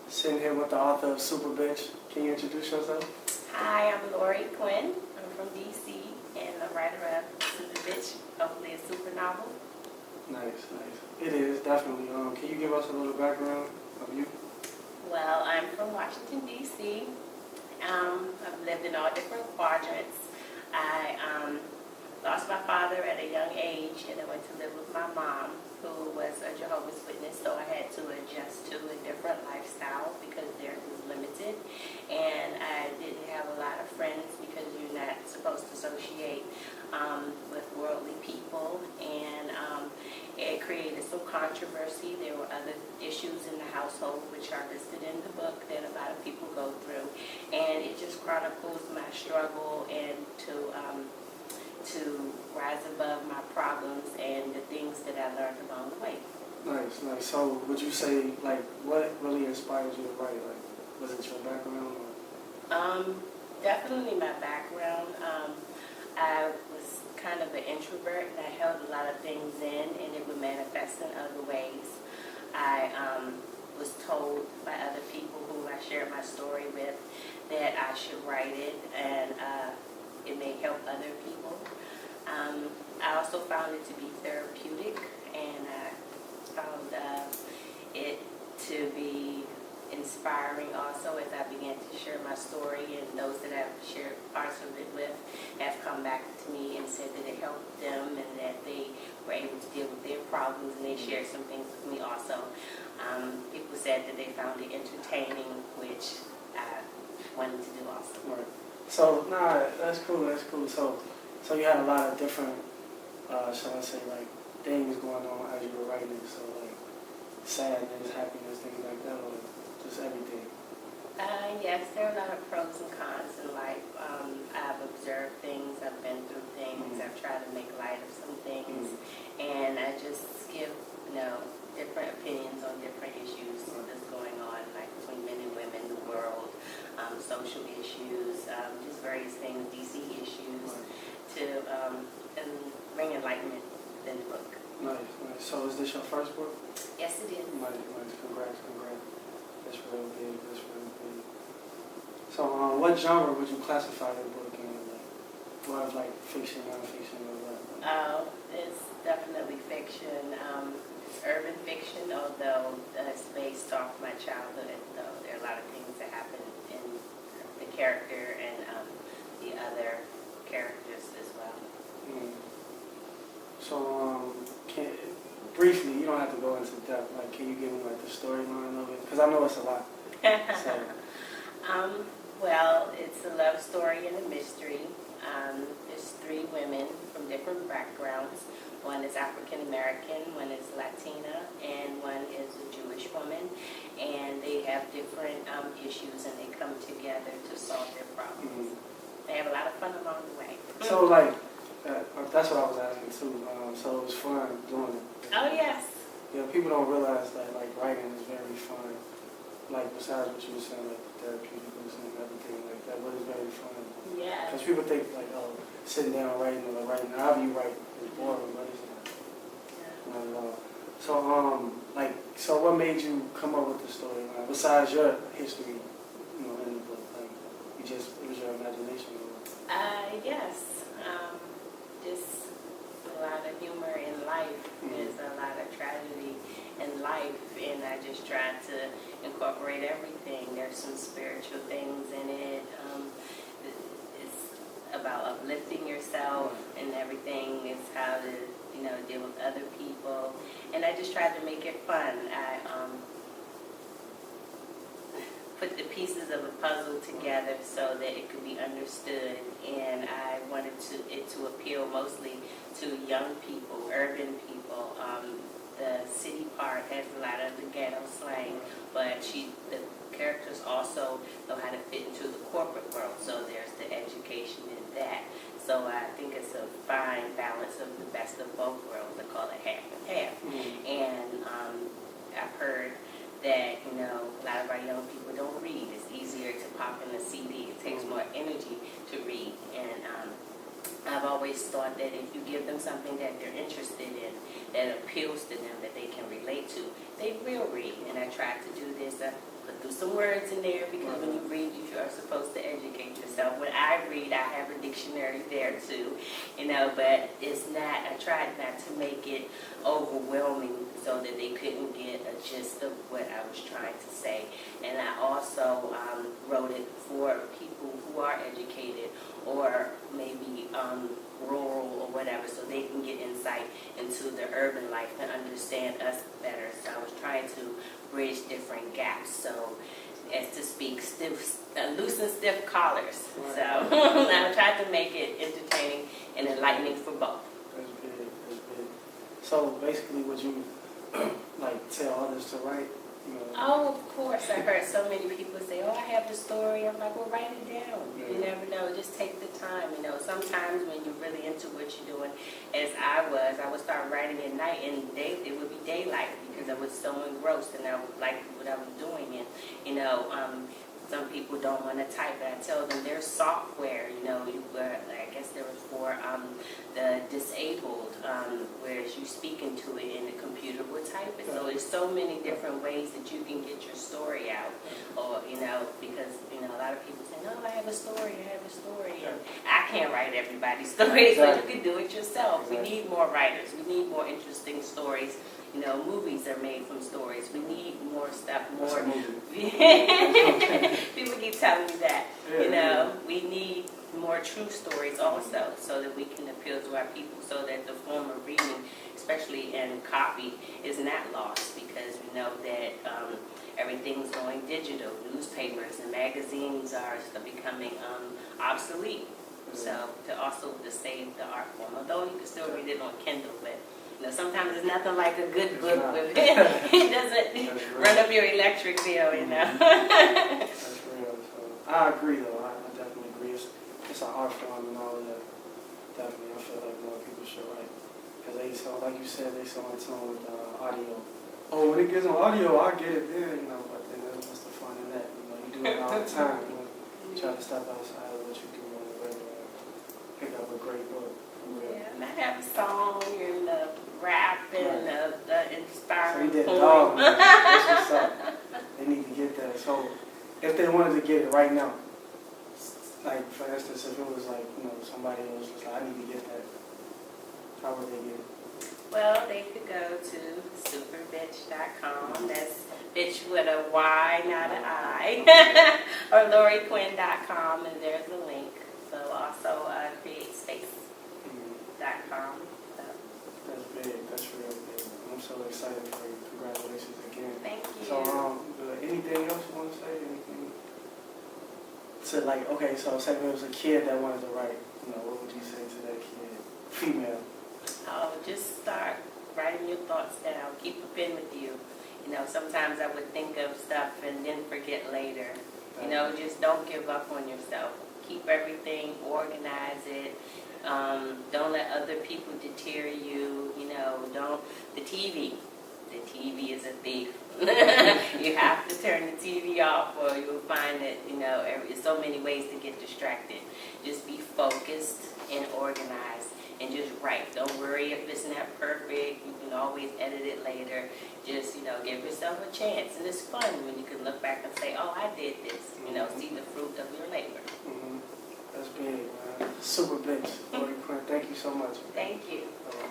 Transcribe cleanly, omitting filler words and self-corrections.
Sitting here with the author of Super Bitch. Can you introduce yourself? Hi, I'm Lori Quinn. I'm from DC and a writer of Super Bitch, hopefully a super novel. Nice. It is, definitely. Can you give us a little background of you? Well, I'm from Washington, DC. I've lived in all different quadrants. I lost my father at a young age, and I went to live with my mom, who was a Jehovah's Witness, so I had to adjust to a different lifestyle because theirs was limited. And I didn't have a lot of friends because you're not supposed to associate with worldly people. And it created some controversy. There were other issues in the household, which are listed in the book, that a lot of people go through. And it just chronicles my struggle and to rise above my problems and the things that I learned along the way. Nice. So would you say, like, what really inspired you to write? Like, was it your background? Or? Definitely my background. I was kind of an introvert, and I held a lot of things in, and it would manifest in other ways. I was told by other people who I shared my story with that I should write it, and it may help other people. I also found it to be therapeutic, and I found it to be inspiring also as I began to share my story, and those that I've shared parts of it with have come back to me and said that it helped them and that they were able to deal with their problems, and they shared some things with me also. People said that they found it entertaining, which I wanted to do also. Right. So, that's cool. So you had a lot of different, shall I say, like, things going on as you were writing it. So, like, sadness, happiness, things like that, or just everything. Yes, there are a lot of pros and cons in life. I've observed things, I've been through things, I've tried to make light of some things, and I just give, different opinions on different issues that's going on, like between men and women, the world, social issues, just various things, DC issues, to and bring enlightenment within the book. Nice. So is this your first book? Yes, it is. Nice. Congrats. That's real big. So, what genre would you classify the book in? Like fiction, nonfiction, or what? Oh, it's definitely fiction. It's urban fiction, although it's based off my childhood. Though there are a lot of things that happen in the character and the other characters as well. So, briefly, you don't have to go into depth. Like, can you give me like the storyline of it? Because I know it's a lot. So. Well, it's a love story and a mystery. There's three women from different backgrounds. One is African American, one is Latina, and one is a Jewish woman. And they have different issues, and they come together to solve their problems. They have a lot of fun along the way. So, like, that's what I was asking too. So it was fun doing it. Oh, yes. Yeah, people don't realize that, like, writing is very fun. Like, besides what you were saying, like, the therapeutic and everything like that, but it's very fun. Yes. Because people think, like, oh, sitting down writing or writing, however you write is boring, but it's not. Not at all. So, what made you come up with the storyline? Besides your history, in the book, like, it was your imagination. Yes. Just a lot of humor in life. There's a lot of tragedy in life, and I just tried to incorporate everything. There's some spiritual things in it. It's about uplifting yourself, and everything is how to, deal with other people. And I just tried to make it fun. I put the pieces of a puzzle together so that it could be understood, and I wanted it to appeal mostly to young people, urban people. The city part has a lot of the ghetto slang, but the characters also know how to fit into the corporate world, so there's the education in that. So I think it's a fine balance of the best of both worlds. I call it half and half. And I've heard that, a lot of our young people don't read. It's easier to pop in a CD. It takes more energy to read. And I've always thought that if you give them something that they're interested in, that appeals to them, that they can relate to, they will read. And I tried to do this. I put some words in there because when you read, you are supposed to educate yourself. When I read, I have a dictionary there too, but it's not, I tried not to make it overwhelming so that they couldn't get a gist of what I was trying to say. And I also wrote it for people who are educated or maybe rural or whatever, so they can get insight into the urban life and understand us better. So I was trying to bridge different gaps. So, as to speak, loose and stiff collars. Right. So I tried to make it entertaining and enlightening for both. That's big. That's big. So basically, would you like tell others to write? Oh, of course. I heard so many people say, "Oh, I have the story." I'm like, "Well, write it down." Yeah. You never know. Just take the time. Sometimes when you're really into what you're doing, as I would start writing at night, and it would be daylight because I was so engrossed and I would like what I was doing. And some people don't want to type, but I tell them there's software. I guess there was for the disabled, whereas you speak into it and the computer will type it. So there's so many different ways that you can get your story out. Or, because, a lot of people say, "No, I have a story, And I can't write everybody's story, so you can do it yourself. We need more writers. We need more interesting stories. Movies are made from stories. We need more stuff, more. People keep telling me that. We need more true stories also, so that we can appeal to our people, so that the form of reading, especially in copy, is not lost, because we know that everything's going digital. Newspapers and magazines are becoming obsolete. So to save the art form, although you can still read it on Kindle, but sometimes it's nothing like a good book. It doesn't run up your electric bill, That's real. So I agree, though. I definitely agree. It's an art form and all of that. Definitely, I feel like more people should write. Because like you said, they so in tune with audio. Oh, when it gets on audio, I get it then, but then what's the fun in that? You do it all the time. Try to step outside of what you do on the regular. Pick up a great book. Yeah, and I have a song and the rap and the inspiring So we did it poem. all. That's what's up. They need to get that. So if they wanted to get it right now, like for instance, if it was like, somebody else was like, I need to get that, how would they get it? Well, they could go to superbitch.com. That's bitch with a Y, not an I. Or LoriQuinn.com, and there's a link. So also createspace.com. So. That's big. That's real big. I'm so excited for you. Congratulations again. Thank you. So, anything else you want to say? Anything? So, okay, so say if it was a kid that wanted to write, what would you say to that kid? Female. Oh, just start writing your thoughts down. Keep a pen with you. Sometimes I would think of stuff and then forget later. Just don't give up on yourself. Keep everything, organize it. Don't let other people deter you. The TV is a thief. You have to turn the TV off, or you'll find that, there's so many ways to get distracted. Just be focused and organized and just write. Don't worry if it's not perfect. You can always edit it later. Just, give yourself a chance. And it's fun when you can look back and say, oh, I did this. See the fruit of your labor. That's big, man. Super bitch. Lori Quinn, thank you so much. Thank you. Bye-bye.